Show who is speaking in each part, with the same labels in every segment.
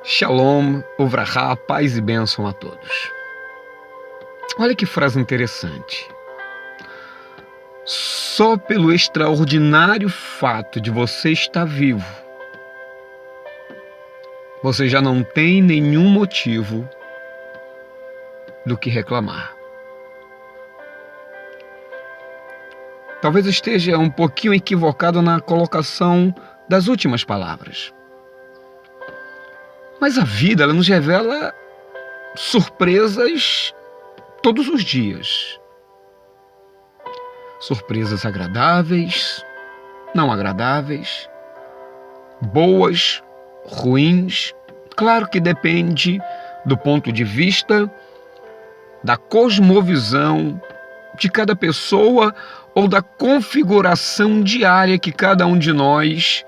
Speaker 1: Shalom, Uvrahá, paz e bênção a todos. Olha que frase interessante. Só pelo extraordinário fato de você estar vivo, você já não tem nenhum motivo do que reclamar. Talvez esteja um pouquinho equivocado na colocação das últimas palavras. Mas a vida, ela nos revela surpresas todos os dias. Surpresas agradáveis, não agradáveis, boas, ruins. Claro que depende do ponto de vista, da cosmovisão de cada pessoa ou da configuração diária que cada um de nós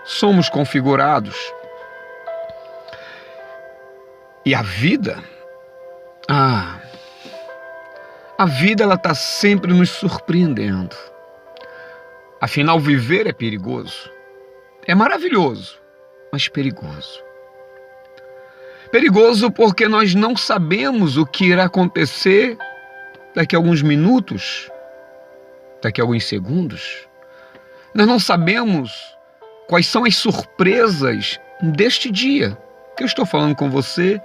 Speaker 1: somos configurados. E a vida? A vida ela está sempre nos surpreendendo. Afinal, viver é perigoso. É maravilhoso, mas perigoso. Perigoso porque nós não sabemos o que irá acontecer daqui a alguns minutos, daqui a alguns segundos. Nós não sabemos quais são as surpresas deste dia que eu estou falando com você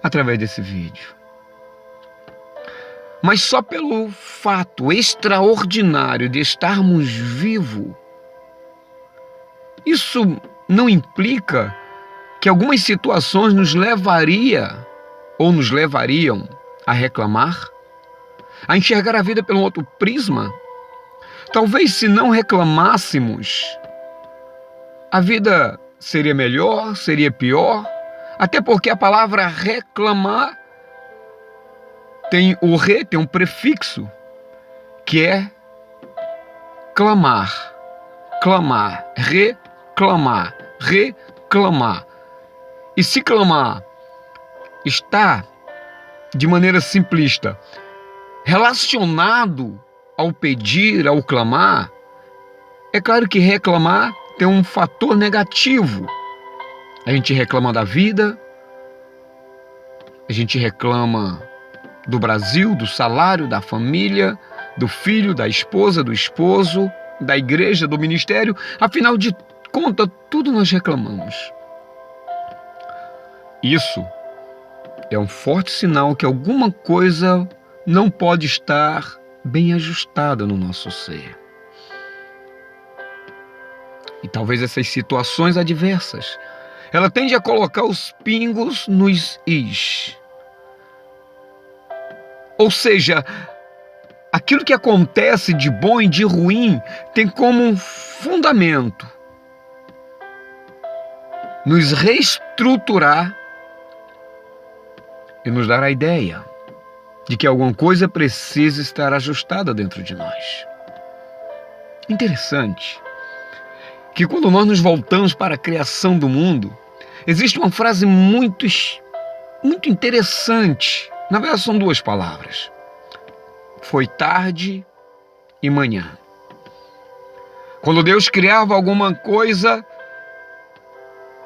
Speaker 1: através desse vídeo. Mas só pelo fato extraordinário de estarmos vivos, isso não implica que algumas situações nos levariam a reclamar, a enxergar a vida pelo outro prisma. Talvez se não reclamássemos, a vida seria melhor, seria pior, até porque a palavra reclamar tem um prefixo, que é clamar, reclamar. E se clamar está, de maneira simplista, relacionado ao pedir, ao clamar, é claro que reclamar tem um fator negativo. A gente reclama da vida, a gente reclama do Brasil, do salário, da família, do filho, da esposa, do esposo, da igreja, do ministério. Afinal de contas, tudo nós reclamamos. Isso é um forte sinal que alguma coisa não pode estar bem ajustada no nosso ser. E talvez essas situações adversas, ela tende a colocar os pingos nos is. Ou seja, aquilo que acontece de bom e de ruim tem como um fundamento nos reestruturar e nos dar a ideia de que alguma coisa precisa estar ajustada dentro de nós. Interessante que quando nós nos voltamos para a criação do mundo, existe uma frase muito interessante. Na verdade, são duas palavras. Foi tarde e manhã. Quando Deus criava alguma coisa,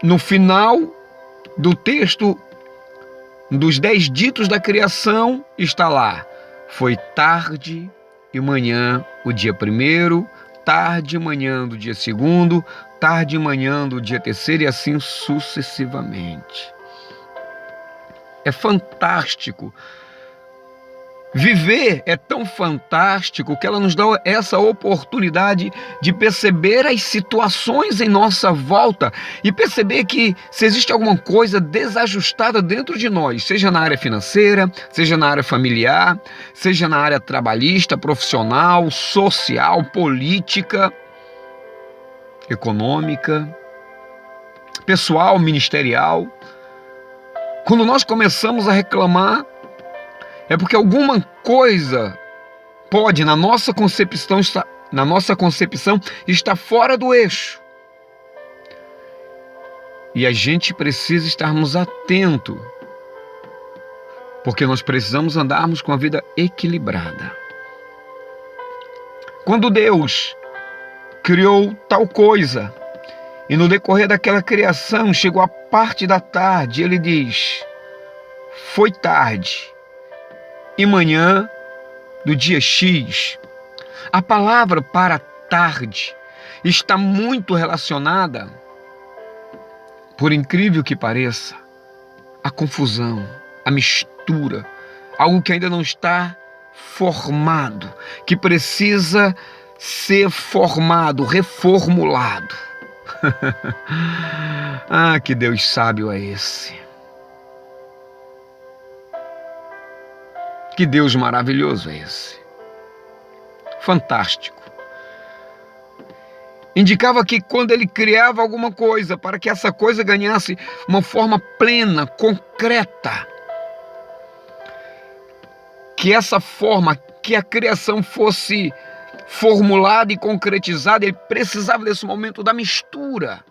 Speaker 1: no final do texto, dos 10 ditos da criação, está lá. Foi tarde e manhã o dia primeiro, tarde e manhã do dia segundo, tarde e manhã do dia terceiro e assim sucessivamente. É fantástico. Viver é tão fantástico que ela nos dá essa oportunidade de perceber as situações em nossa volta e perceber que se existe alguma coisa desajustada dentro de nós, seja na área financeira, seja na área familiar, seja na área trabalhista, profissional, social, política, econômica, pessoal, ministerial. Quando nós começamos a reclamar, é porque alguma coisa pode, na nossa concepção, está fora do eixo. E a gente precisa estarmos atentos, porque nós precisamos andarmos com a vida equilibrada. Quando Deus criou tal coisa E no decorrer daquela criação, chegou a parte da tarde, ele diz: foi tarde e manhã do dia X. A palavra para tarde está muito relacionada, por incrível que pareça, à confusão, à mistura, algo que ainda não está formado, que precisa ser formado, reformulado. Ah, que Deus sábio é esse! Que Deus maravilhoso é esse! Fantástico! Indicava que quando ele criava alguma coisa, para que essa coisa ganhasse uma forma plena, concreta, que essa forma, que a criação fosse formulada e concretizada, ele precisava desse momento da mistura.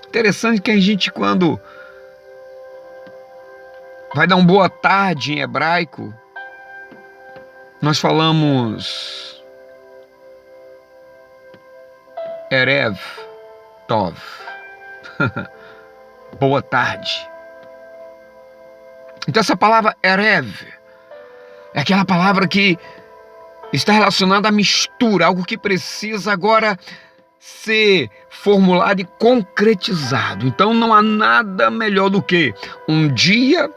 Speaker 1: Interessante que a gente, quando vai dar um boa tarde em hebraico, nós falamos Erev Tov. Boa tarde. Então essa palavra Erev é aquela palavra que está relacionada à mistura, algo que precisa agora ser formulado e concretizado. Então não há nada melhor do que um dia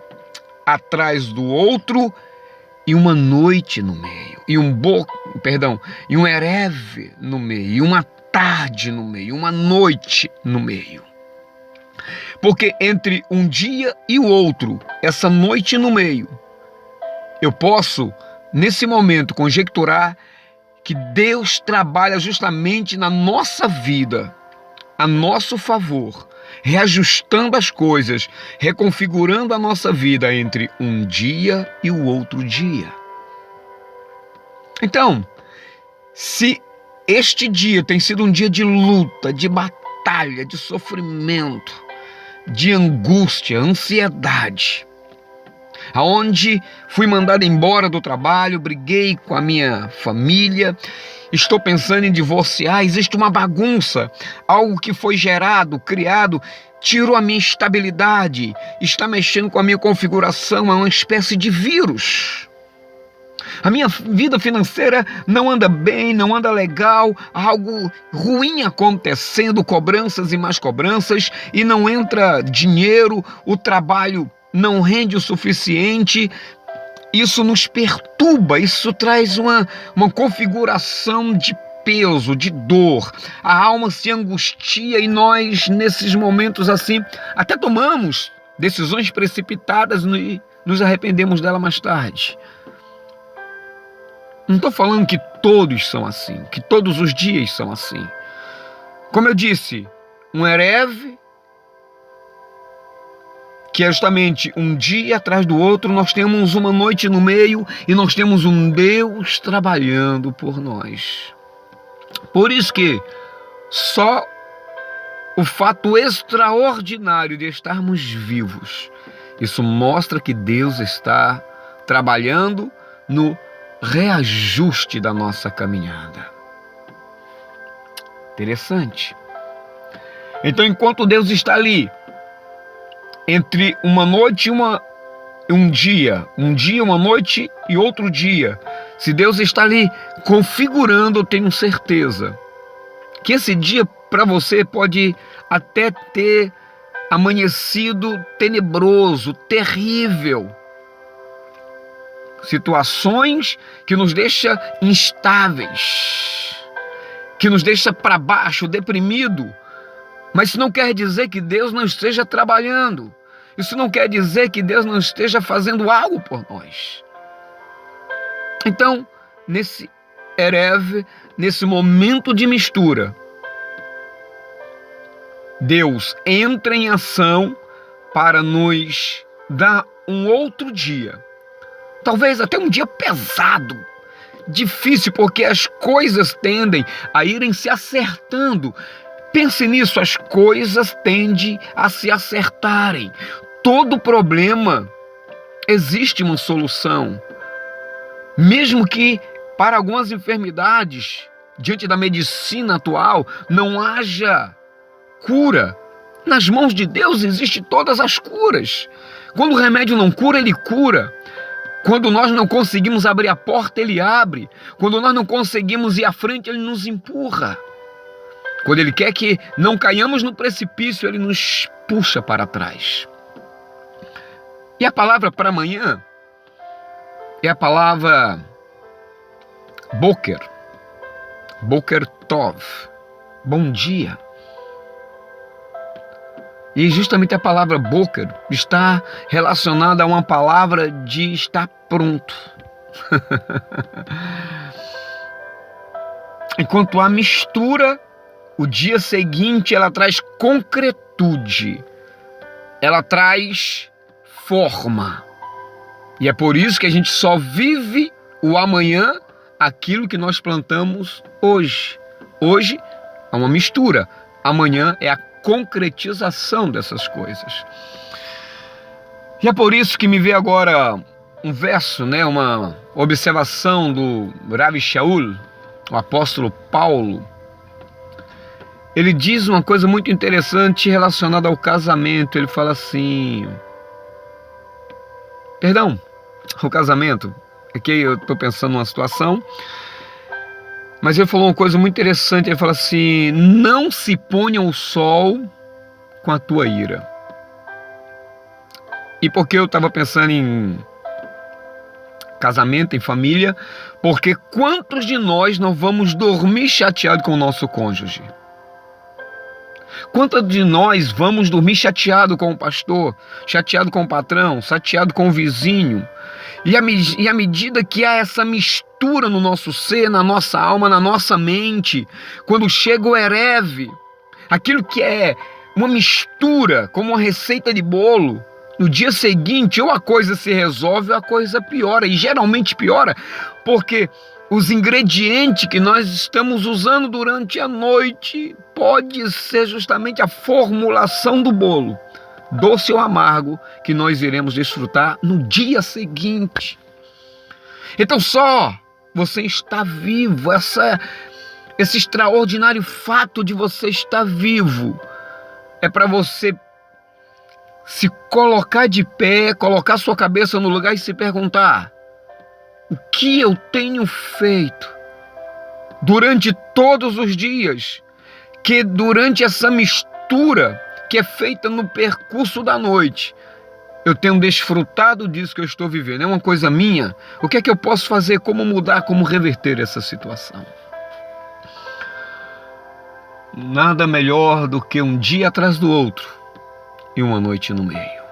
Speaker 1: atrás do outro e uma noite no meio, e um Erev no meio, e uma tarde no meio, uma noite no meio. Porque entre um dia e o outro, essa noite no meio, eu posso, nesse momento, conjecturar que Deus trabalha justamente na nossa vida, a nosso favor, reajustando as coisas, reconfigurando a nossa vida entre um dia e o outro dia. Então, se este dia tem sido um dia de luta, de batalha, de sofrimento, de angústia, ansiedade, aonde fui mandado embora do trabalho, briguei com a minha família, estou pensando em divorciar, existe uma bagunça, algo que foi gerado, criado, tirou a minha estabilidade, está mexendo com a minha configuração, é uma espécie de vírus. A minha vida financeira não anda bem, não anda legal, algo ruim acontecendo, cobranças e mais cobranças, e não entra dinheiro, o trabalho não rende o suficiente. Isso nos perturba, isso traz uma configuração de peso, de dor. A alma se angustia e nós, nesses momentos assim, até tomamos decisões precipitadas e nos arrependemos dela mais tarde. Não estou falando que todos são assim, que todos os dias são assim. Como eu disse, um Erev, que é justamente um dia atrás do outro, nós temos uma noite no meio e nós temos um Deus trabalhando por nós. Por isso que só o fato extraordinário de estarmos vivos, isso mostra que Deus está trabalhando no reajuste da nossa caminhada. Interessante. Então, enquanto Deus está ali, entre uma noite e um dia, uma noite e outro dia, se Deus está ali configurando, eu tenho certeza que esse dia para você pode até ter amanhecido tenebroso, terrível. Situações que nos deixam instáveis, que nos deixa para baixo, deprimido. Mas isso não quer dizer que Deus não esteja trabalhando. Isso não quer dizer que Deus não esteja fazendo algo por nós. Então, nesse Erev, nesse momento de mistura, Deus entra em ação para nos dar um outro dia. Talvez até um dia pesado, difícil, porque as coisas tendem a irem se acertando. Pense nisso, as coisas tendem a se acertarem. Todo problema existe uma solução. Mesmo que para algumas enfermidades diante da medicina atual, não haja cura. Nas mãos de Deus existem todas as curas. Quando o remédio não cura, ele cura. Quando nós não conseguimos abrir a porta, ele abre. Quando nós não conseguimos ir à frente, ele nos empurra. Quando ele quer que não caiamos no precipício, ele nos puxa para trás. E a palavra para amanhã é a palavra Boker. Boker Tov. Bom dia. E justamente a palavra Boker está relacionada a uma palavra de estar pronto. Enquanto a mistura, o dia seguinte, ela traz concretude. Ela traz forma. E é por isso que a gente só vive o amanhã aquilo que nós plantamos hoje. Hoje é uma mistura. Amanhã é a concretização dessas coisas. E é por isso que me veio agora um verso, uma observação do Rav Shaul, o apóstolo Paulo. Ele diz uma coisa muito interessante relacionada ao casamento. Ele fala assim... Perdão, o casamento. Aqui eu estou pensando numa situação. Mas ele falou uma coisa muito interessante. Ele fala assim: não se ponha o sol com a tua ira. E por que eu estava pensando em casamento, em família? Porque quantos de nós não vamos dormir chateado com o nosso cônjuge? Quantos de nós vamos dormir chateado com o pastor, chateado com o patrão, chateado com o vizinho? E à medida que há essa mistura no nosso ser, na nossa alma, na nossa mente, quando chega o Erev, aquilo que é uma mistura, como uma receita de bolo, no dia seguinte ou a coisa se resolve ou a coisa piora. E geralmente piora porque os ingredientes que nós estamos usando durante a noite pode ser justamente a formulação do bolo, doce ou amargo, que nós iremos desfrutar no dia seguinte. Então só você está vivo, esse extraordinário fato de você estar vivo, é para você se colocar de pé, colocar sua cabeça no lugar e se perguntar: o que eu tenho feito durante todos os dias, que durante essa mistura que é feita no percurso da noite, eu tenho desfrutado disso que eu estou vivendo? É uma coisa minha? O que é que eu posso fazer? Como mudar? Como reverter essa situação? Nada melhor do que um dia atrás do outro e uma noite no meio.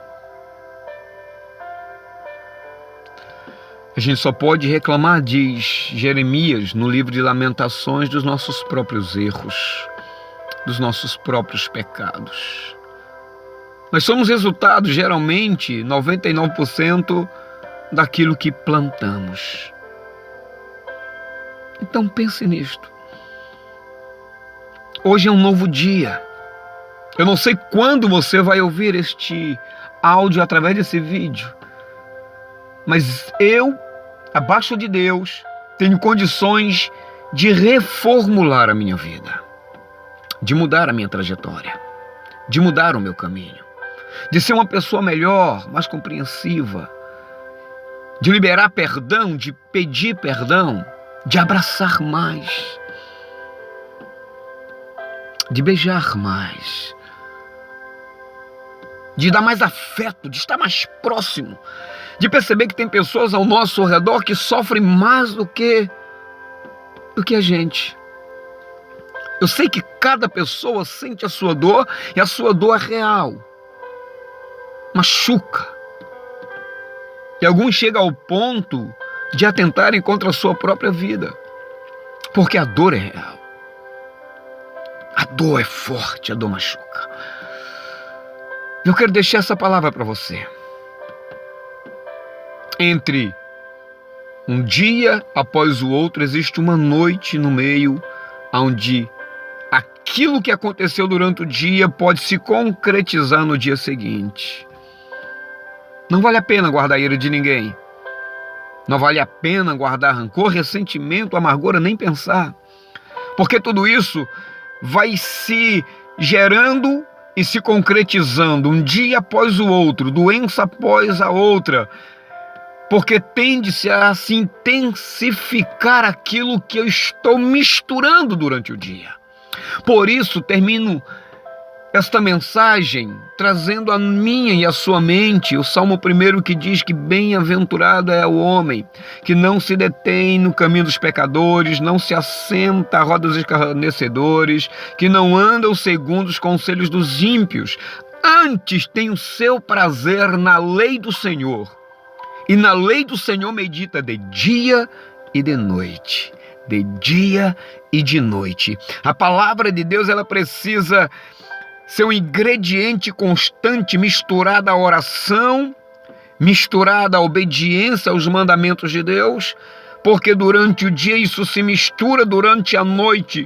Speaker 1: A gente só pode reclamar, diz Jeremias no livro de Lamentações, dos nossos próprios erros, dos nossos próprios pecados. Nós somos resultado, geralmente, 99% daquilo que plantamos. Então pense nisto. Hoje é um novo dia. Eu não sei quando você vai ouvir este áudio através desse vídeo, mas eu, abaixo de Deus, tenho condições de reformular a minha vida, de mudar a minha trajetória, de mudar o meu caminho, de ser uma pessoa melhor, mais compreensiva, de liberar perdão, de pedir perdão, de abraçar mais, de beijar mais, de dar mais afeto, de estar mais próximo, de perceber que tem pessoas ao nosso redor que sofrem mais do que a gente. Eu sei que cada pessoa sente a sua dor e a sua dor é real. Machuca. E alguns chegam ao ponto de atentarem contra a sua própria vida, porque a dor é real. A dor é forte, a dor machuca. Eu quero deixar essa palavra para você. Entre um dia após o outro, existe uma noite no meio, onde aquilo que aconteceu durante o dia pode se concretizar no dia seguinte. Não vale a pena guardar ira de ninguém. Não vale a pena guardar rancor, ressentimento, amargura, nem pensar. Porque tudo isso vai se gerando e se concretizando um dia após o outro, doença após a outra, porque tende-se a se intensificar aquilo que eu estou misturando durante o dia. Por isso, termino esta mensagem trazendo a minha e a sua mente o Salmo 1 que diz que bem-aventurado é o homem que não se detém no caminho dos pecadores, não se assenta à roda dos escarnecedores, que não anda segundo os conselhos dos ímpios, antes tem o seu prazer na lei do Senhor, e na lei do Senhor medita de dia e de noite. De dia e de noite. A palavra de Deus, ela precisa ser um ingrediente constante, misturada à oração, misturada à obediência aos mandamentos de Deus, porque durante o dia isso se mistura, durante a noite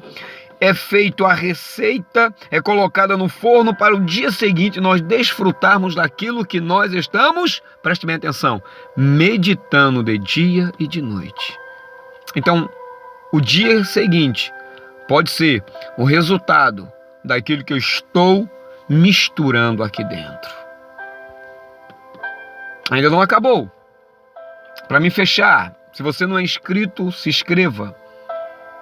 Speaker 1: é feito a receita, é colocada no forno para o dia seguinte nós desfrutarmos daquilo que nós estamos, preste bem atenção, meditando de dia e de noite. Então, o dia seguinte pode ser o resultado daquilo que eu estou misturando aqui dentro. Ainda não acabou. Para me fechar, se você não é inscrito, se inscreva.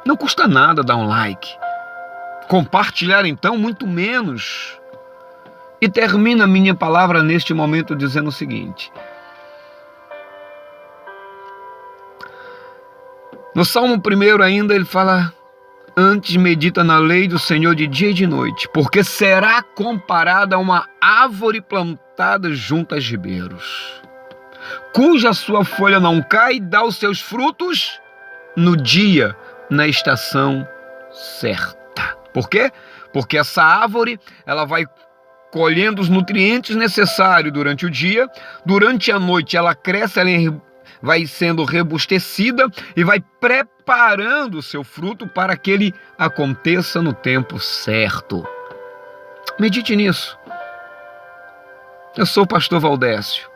Speaker 1: Não custa nada dar um like. Compartilhar então, muito menos. E termina a minha palavra neste momento dizendo o seguinte. No Salmo 1 ainda ele fala: antes medita na lei do Senhor de dia e de noite, porque será comparada a uma árvore plantada junto a ribeiros, cuja sua folha não cai e dá os seus frutos no dia, na estação certa. Por quê? Porque essa árvore, ela vai colhendo os nutrientes necessários durante o dia, durante a noite ela cresce, ela vai sendo rebustecida e vai preparando o seu fruto para que ele aconteça no tempo certo. Medite nisso. Eu sou o pastor Valdécio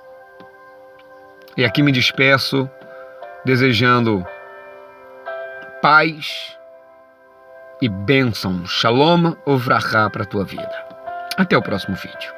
Speaker 1: e aqui me despeço desejando paz e bênção, shalom uvrachá para a tua vida. Até o próximo vídeo.